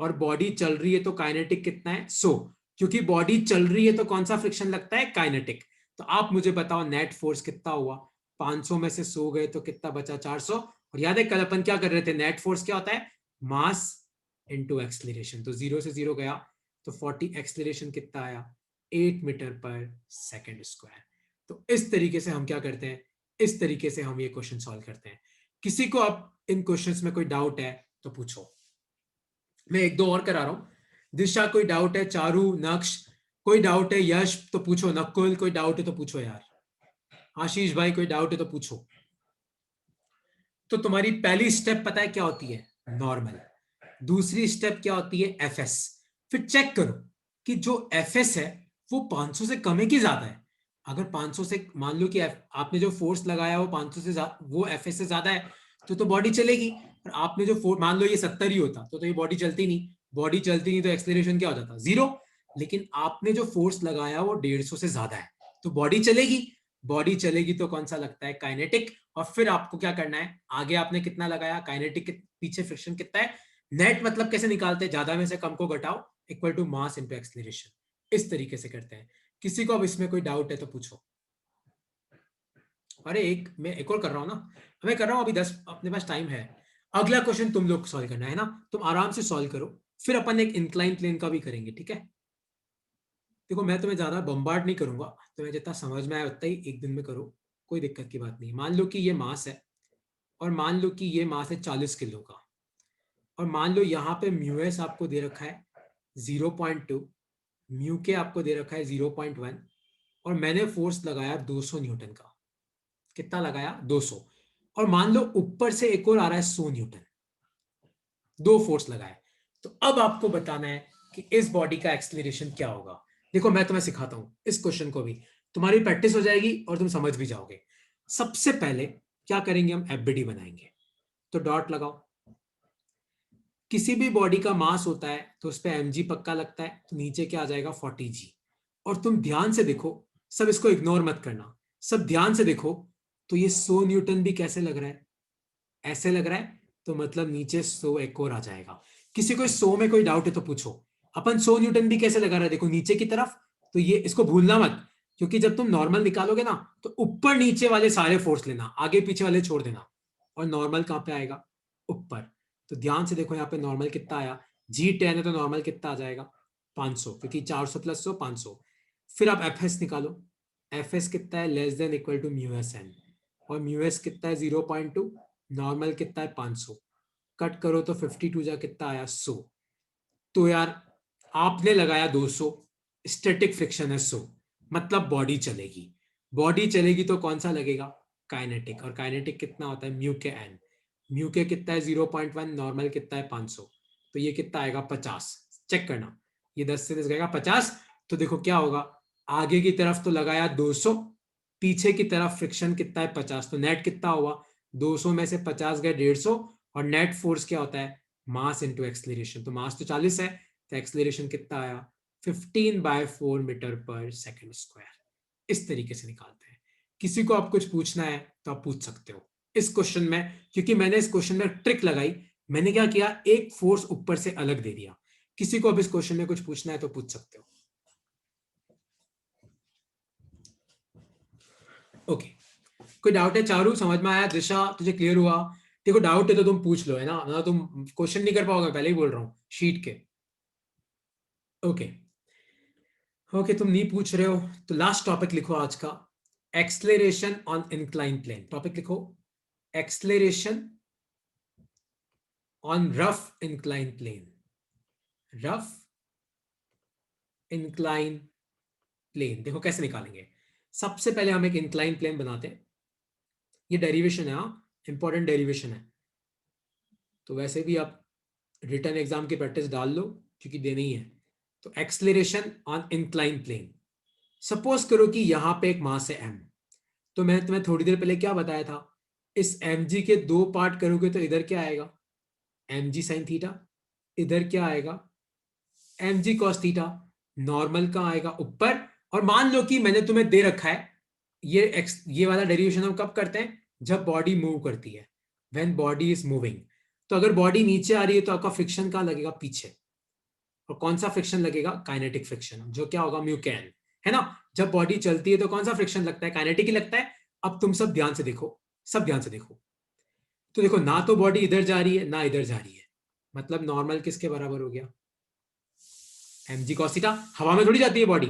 और बॉडी चल रही है तो काइनेटिक कितना है? 100। क्योंकि बॉडी चल रही है तो कौन सा फ्रिक्शन लगता है? काइनेटिक। तो आप मुझे बताओ नेट फोर्स कितना हुआ? 500 में से 100 गए तो कितना बचा? 400। और याद है कल अपन क्या कर रहे थे? नेट फोर्स क्या होता है? Mass into acceleration. तो 0 से 0 गया तो 40, एक्सलेरेशन कितना आया? 8 मीटर पर सेकेंड स्क्वायर। तो इस तरीके से हम क्या करते हैं? इस तरीके से हम ये क्वेश्चन सॉल्व करते हैं। किसी को अब इन क्वेश्चंस में कोई डाउट है तो पूछो। मैं एक दो और करा रहा हूं। दिशा कोई डाउट है? चारू, नक्श, कोई डाउट है? यश तो पूछो, नकुल कोई डाउट है तो पूछो यार, आशीष भाई कोई डाउट है तो पूछो। तो तुम्हारी पहली स्टेप पता है क्या होती है? नॉर्मल। दूसरी स्टेप क्या होती है? एफएस। फिर चेक करो कि जो एफएस है वो 500 से कम है कि ज्यादा है। अगर 500 से, मान लो कि आपने जो फोर्स लगाया वो 500 से वो एफएस से ज्यादा है तो बॉडी चलेगी। और आपने जो फोर्स, मान लो ये 70 ही होता तो ये बॉडी चलती नहीं। बॉडी चलती नहीं तो एक्सेलरेशन क्या हो जाता? 0। लेकिन आपने जो फोर्स लगाया वो 150 से ज्यादा है तो बॉडी चलेगी। बॉडी चलेगी तो कौन सा लगता है? काइनेटिक। और फिर आपको क्या करना है? आगे आपने कितना लगाया? काइनेटिक के पीछे फ्रिक्शन कितना है? नेट मतलब कैसे निकालते हैं? ज्यादा में से कम को घटाओ, equal to mass into acceleration. इस तरीके से करते हैं। किसी को अब इसमें कोई डाउट है तो पूछो। अरे मैं एक और कर रहा हूं ना, मैं कर रहा हूं अभी 10, अपने पास टाइम है। अगला क्वेश्चन तुम लोग सॉल्व करना है ना, तुम आराम से सॉल्व करो। फिर अपन एक इंक्लाइन प्लेन का भी करेंगे, ठीक है? देखो मैं तुम्हें ज्यादा बम्बार्ड नहीं करूंगा, तुम्हें जितना समझ में आया उतना ही एक दिन में करो, कोई दिक्कत की बात नहीं। मान लो कि ये मास है, और मान लो कि ये मास है 40 किलो का, और मान लो यहाँ पे म्यू एस आपको दे रखा है 0.2, म्यू के आपको दे रखा है 0.1, और मैंने फोर्स लगाया 200 न्यूटन का। कितना लगाया? 200। और मान लो ऊपर से एक और आ रहा है 100 न्यूटन। दो फोर्स लगाए। तो अब आपको बताना है कि इस बॉडी का एक्सेलरेशन क्या होगा। देखो मैं तुम्हें सिखाता हूं इस क्वेश्चन को भी, तुम्हारी प्रैक्टिस हो जाएगी और तुम समझ भी जाओगे। सबसे पहले क्या करेंगे? हम एफबीडी बनाएंगे। तो डॉट लगाओ। किसी भी बॉडी का मास होता है तो उस पर mg पक्का लगता है, तो नीचे क्या आ जाएगा? 40g। और तुम ध्यान से देखो, सब इसको इग्नोर मत करना, सब ध्यान से देखो। तो ये 100 न्यूटन भी कैसे लग रहा है? ऐसे लग रहा है, तो मतलब नीचे 100 एक और आ जाएगा। किसी को 100 में कोई डाउट है तो पूछो। अपन 100 न्यूटन भी कैसे लगा रहा है? देखो नीचे की तरफ। तो ये इसको भूलना मत, क्योंकि जब तुम नॉर्मल निकालोगे ना तो ऊपर नीचे वाले सारे फोर्स लेना, आगे पीछे वाले छोड़ देना। और नॉर्मल कहां पे आएगा? ऊपर। तो ध्यान से देखो यहाँ पे नॉर्मल कितना आया? G10 है तो नॉर्मल कितना आ जाएगा? 500, क्योंकि 400 प्लस 100 500। फिर आप एफ एस निकालो। एफ एस कितना है? Less than equal to mu S N. और म्यू एस कितना है? 0.2। नॉर्मल कितना है? 500। कट करो तो 52 जा कितना आया? 100। तो यार आपने लगाया 200, स्टैटिक फ्रिक्शन है 100, मतलब बॉडी चलेगी। बॉडी चलेगी तो कौन सा लगेगा? काइनेटिक। और काइनेटिक कितना होता है? म्यू के एन। म्यू के कितना है? 0.1। नॉर्मल कितना है? 500। तो ये कितना आएगा? 50। चेक करना, ये 10 से 10 गएगा 50। तो देखो क्या होगा, आगे की तरफ तो लगाया 200, पीछे की तरफ फ्रिक्शन कितना है? 50। तो नेट कितना हुआ? 200 में से 50 गए 150। और नेट फोर्स क्या होता है? Mass into acceleration. तो मास तो 40 है, तो एक्सलेरेशन कितना आया? 15/4 मीटर पर सेकेंड स्क्वायर। इस तरीके से निकालते हैं। किसी को आप कुछ पूछना है तो आप पूछ सकते हो इस क्वेश्चन में, क्योंकि मैंने इस क्वेश्चन में ट्रिक लगाई। मैंने क्या किया? एक फोर्स ऊपर से अलग दे दिया। किसी को अब इस क्वेश्चन में कुछ पूछना है तो पूछ सकते हो। ओके, कोई डाउट है? चारू समझ में आया? दिशा तुझे क्लियर हुआ? देखो डाउट है तो तुम पूछ लो, है ना तुम क्वेश्चन नहीं कर पाओगे, पहले ही बोल रहा हूं शीट के। ओके ओके, तुम नहीं पूछ रहे हो तो लास्ट टॉपिक लिखो आज का, acceleration on incline plane. Topic लिखो, acceleration on rough incline plane. Rough incline plane देखो कैसे निकालेंगे। सबसे पहले हम एक इंक्लाइन प्लेन बनाते हैं। ये डेरिवेशन है, हाँ इंपॉर्टेंट डेरिवेशन है। तो वैसे भी आप रिटर्न एग्जाम की प्रैक्टिस डाल लो, क्योंकि देनी ही है। तो acceleration on incline plane. Suppose करो कि यहां पे एक मास है m। तो मैं तुम्हें थोड़ी देर पहले क्या बताया था? इस mg के दो पार्ट करोगे तो इधर क्या आएगा? mg sine theta. इधर क्या आएगा? mg cos theta. नॉर्मल का आएगा ऊपर। और मान लो कि मैंने तुम्हें दे रखा है ये वाला डेरिवेशन हम कब करते हैं? जब बॉडी मूव करती है, व्हेन बॉडी इज मूविंग। तो अगर बॉडी नीचे आ रही है तो आपका फ्रिक्शन कहां लगेगा? पीछे। और कौन सा फ्रिक्शन लगेगा? काइनेटिक फ्रिक्शन, जो क्या होगा? म्यू कैन, है ना? जब बॉडी चलती है तो कौन सा फ्रिक्शन लगता है? काइनेटिक ही लगता है। अब तुम सब ध्यान से देखो, सब ध्यान से देखो। तो देखो ना तो बॉडी इधर जा रही है ना इधर जा रही है, मतलब नॉर्मल किसके बराबर हो गया? mg cos theta. हवा में थोड़ी जाती है बॉडी,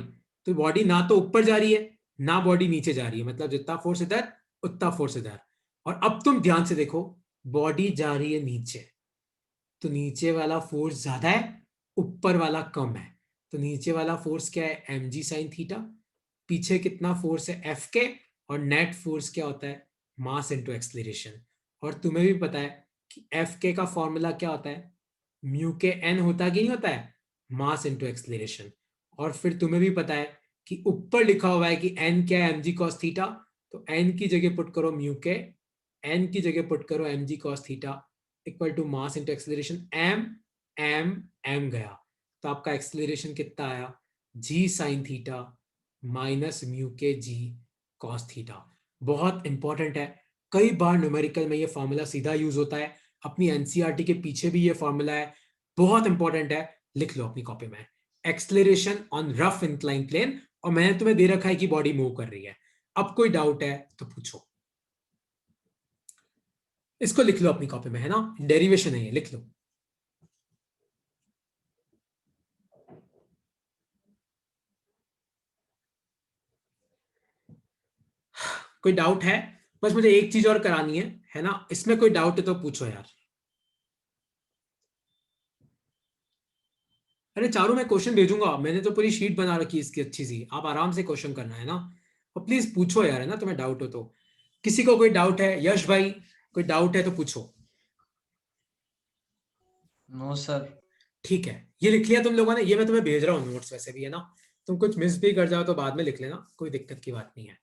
तो बॉडी ना तो ऊपर जा रही है ना बॉडी नीचे जा रही है, मतलब जितना फोर्स इधर उतना फोर्स इधर। और अब तुम ध्यान से देखो, बॉडी जा रही है नीचे, तो नीचे वाला फोर्स ज्यादा है, ऊपर वाला कम है। तो नीचे वाला फोर्स क्या है, mg sin थीटा, पीछे कितना फोर्स है Fk, और नेट फोर्स क्या होता है, मास इनटू एक्सेलरेशन। और तुम्हें भी पता है कि Fk का फॉर्मूला क्या होता है, म्यू के n होता कि नहीं होता है, मास इनटू एक्सेलरेशन। और फिर तुम्हें भी पता है कि ऊपर लिखा हुआ है कि n क्या है, mg cos थीटा, तो n की जगह पुट करो म्यू के, n की जगह पुट करो mg cos theta equal to mass into acceleration, m गया, तो आपका एक्सेलरेशन कितना आया, g sine theta minus mu K G cos theta. बहुत इंपॉर्टेंट है, कई बार न्यूमेरिकल में ये फॉर्मूला सीधा यूज होता है, अपनी एनसीईआरटी के पीछे भी ये फॉर्मूला है, बहुत इंपॉर्टेंट है, लिख लो अपनी कॉपी में, acceleration on rough incline plane, और मैंने तुम्हें दे रखा है कि बॉडी मूव कर रही है। अब कोई डाउट है तो पूछो, इसको लिख लो अपनी कॉपी में, है ना, डेरिवेशन है ये, लिख लो। कोई डाउट है, बस मुझे एक चीज और करानी है ना, इसमें कोई डाउट है तो पूछो यार। अरे चारों मैं क्वेश्चन भेजूंगा, मैंने तो पूरी शीट बना रखी है इसकी अच्छी सी, आप आराम से क्वेश्चन करना है ना, और प्लीज पूछो यार, है ना, तुम्हें डाउट हो तो। किसी को कोई डाउट है, यश भाई कोई डाउट है तो पूछो। No sir. ठीक है, ये लिख लिया तुम लोगों ने, ये मैं तुम्हें भेज रहा हूँ नोट्स वैसे भी, है ना, तुम कुछ मिस भी कर जाओ तो बाद में लिख लेना, कोई दिक्कत की बात नहीं है।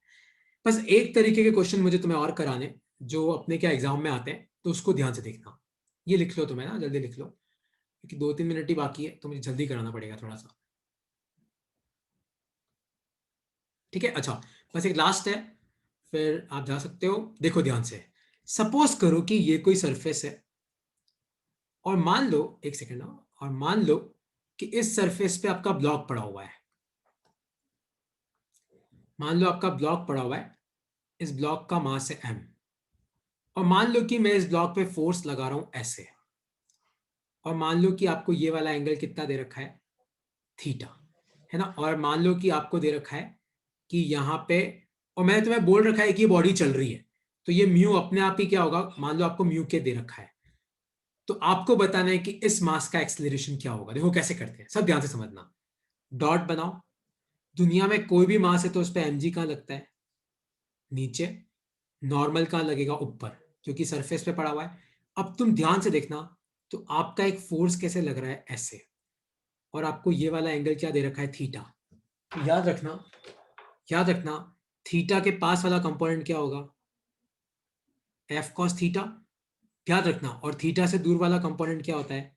बस एक तरीके के क्वेश्चन मुझे तुम्हें और कराने, जो अपने क्या एग्जाम में आते हैं, तो उसको ध्यान से देखना। ये लिख लो तुम्हें ना, जल्दी लिख लो, क्योंकि 2-3 मिनट ही बाकी है, तो मुझे जल्दी कराना पड़ेगा थोड़ा सा। ठीक है, अच्छा, बस एक लास्ट है, फिर आप जा सकते हो। देखो ध्यान से, सपोज करो कि ये कोई सरफेस है, और मान लो, एक सेकेंड, और मान लो कि इस सरफेस पे आपका ब्लॉक पड़ा हुआ है, मान लो आपका ब्लॉक पड़ा हुआ है, इस ब्लॉक का मास है m, और मान लो कि मैं इस ब्लॉक पे फोर्स लगा रहा हूं ऐसे, और मान लो कि आपको ये वाला एंगल कितना दे रखा है, थीटा, है ना, और मान लो कि आपको दे रखा है कि यहाँ पे, और मैंने तुम्हें बोल रखा है कि ये बॉडी चल रही है, तो ये म्यू अपने आप ही क्या होगा, मान लो आपको म्यू के दे रखा है, तो आपको बताना है कि इस मास का एक्सेलरेशन क्या होगा। देखो कैसे करते हैं, सब ध्यान से समझना, डॉट बनाओ, दुनिया में कोई भी मास है तो उस पर एमजी कहां लगता है, नीचे, नॉर्मल कहां लगेगा, ऊपर, क्योंकि सरफेस पे पड़ा हुआ है। अब तुम ध्यान से देखना, तो आपका एक फोर्स कैसे लग रहा है, ऐसे, और आपको ये वाला एंगल क्या दे रखा है, थीटा। तो याद रखना, याद रखना, थीटा के पास वाला कंपोनेंट क्या होगा, एफ कॉस थीटा, याद रखना, और थीटा से दूर वाला कंपोनेंट क्या होता है,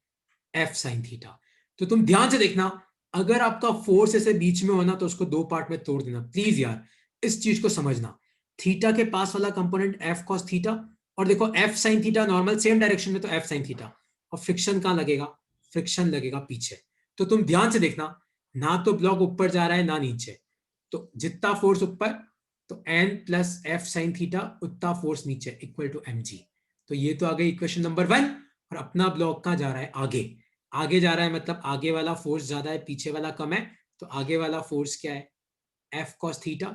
एफ साइन थीटा। तो तुम ध्यान से देखना, अगर आपका फोर्स ऐसे बीच में होना तो उसको दो पार्ट में तोड़ देना, प्लीज यार, इस चीज को समझना, थीटा के पास वाला कंपोनेंट एफ कॉस थीटा, और देखो F sine theta normal same direction में, तो एफ साइन थीटा, और फ्रिक्शन कहां लगेगा, फ्रिक्शन लगेगा पीछे। तो तुम ध्यान से देखना, ना तो ब्लॉक ऊपर जा रहा है ना नीचे, तो जितना फोर्स ऊपर, तो N plus F sine theta, उतना फोर्स नीचे, इक्वल टू एम जी। तो ये तो आ गई इक्वेशन नंबर 1। और अपना ब्लॉक कहां जा रहा है, आगे, आगे जा रहा है, मतलब आगे वाला फोर्स ज्यादा है, पीछे वाला कम है, तो आगे वाला फोर्स क्या है, एफ कॉस थीटा,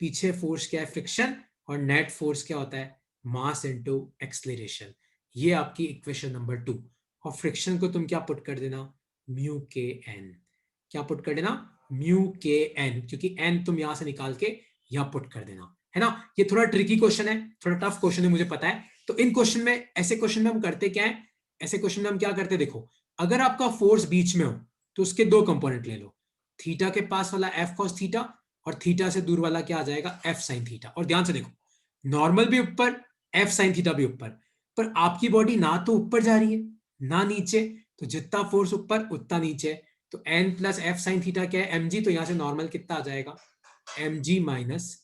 पीछे फोर्स क्या है, फ्रिक्शन, और नेट फोर्स क्या होता है, मास इनटू एक्सेलरेशन। ये आपकी इक्वेशन नंबर 2। और फ्रिक्शन को तुम क्या पुट कर देना, म्यू के एन, क्या पुट कर देना, म्यू के एन, क्योंकि एन तुम यहां से निकाल के यहां पुट कर देना, है ना। ये थोड़ा ट्रिकी क्वेश्चन है, थोड़ा टफ क्वेश्चन है, मुझे पता है। तो इन क्वेश्चन में, ऐसे क्वेश्चन में हम करते क्या है, ऐसे क्वेश्चन में हम क्या करते हैं, देखो, अगर आपका फोर्स बीच में हो तो उसके दो कंपोनेंट ले लो, थीटा के पास वाला एफ कॉस थीटा, और थीटा से दूर वाला क्या आ जाएगा, एफ साइन थीटा। और ध्यान से देखो, नॉर्मल भी ऊपर, एफ साइन थीटा भी ऊपर, पर आपकी बॉडी ना तो ऊपर जा रही है ना नीचे, तो जितना फोर्स ऊपर उतना नीचे, तो N plus F sine theta क्या है, एम जी, तो यहां से नॉर्मल कितना आ जाएगा, M G minus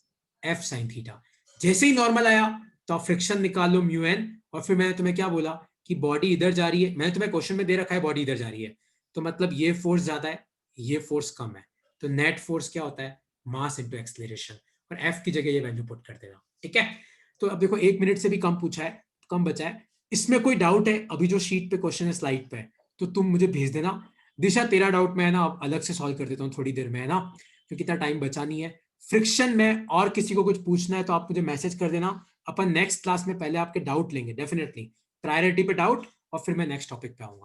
F sine theta. जैसे ही नॉर्मल आया तो आप फ्रिक्शन निकाल लो म्यू एन, और फिर मैंने तुम्हें क्या बोला कि बॉडी इधर जा रही है, मैंने तुम्हें क्वेश्चन में दे रखा है बॉडी इधर जा रही है, तो मतलब ये फोर्स ज्यादा है, ये फोर्स कम है, तो नेट फोर्स क्या होता है, मास इनटू एक्सेलरेशन, और एफ की जगह ये वैल्यू पुट कर देना, ठीक है। तो अब देखो 1 मिनट से भी कम पूछा है, कम बचा है, इसमें कोई डाउट है अभी जो शीट पे क्वेश्चन है स्लाइड पे, तो तुम मुझे भेज देना। दिशा तेरा डाउट मैं ना अलग से सॉल्व कर देता हूँ थोड़ी देर में, है ना, क्योंकि इतना टाइम बचा नहीं है। फ्रिक्शन में और किसी को कुछ पूछना है तो आप मुझे मैसेज कर देना, अपन नेक्स्ट क्लास में पहले आपके डाउट लेंगे डेफिनेटली, प्रायोरिटी पे डाउट, और फिर मैं नेक्स्ट टॉपिक पे आऊंगा।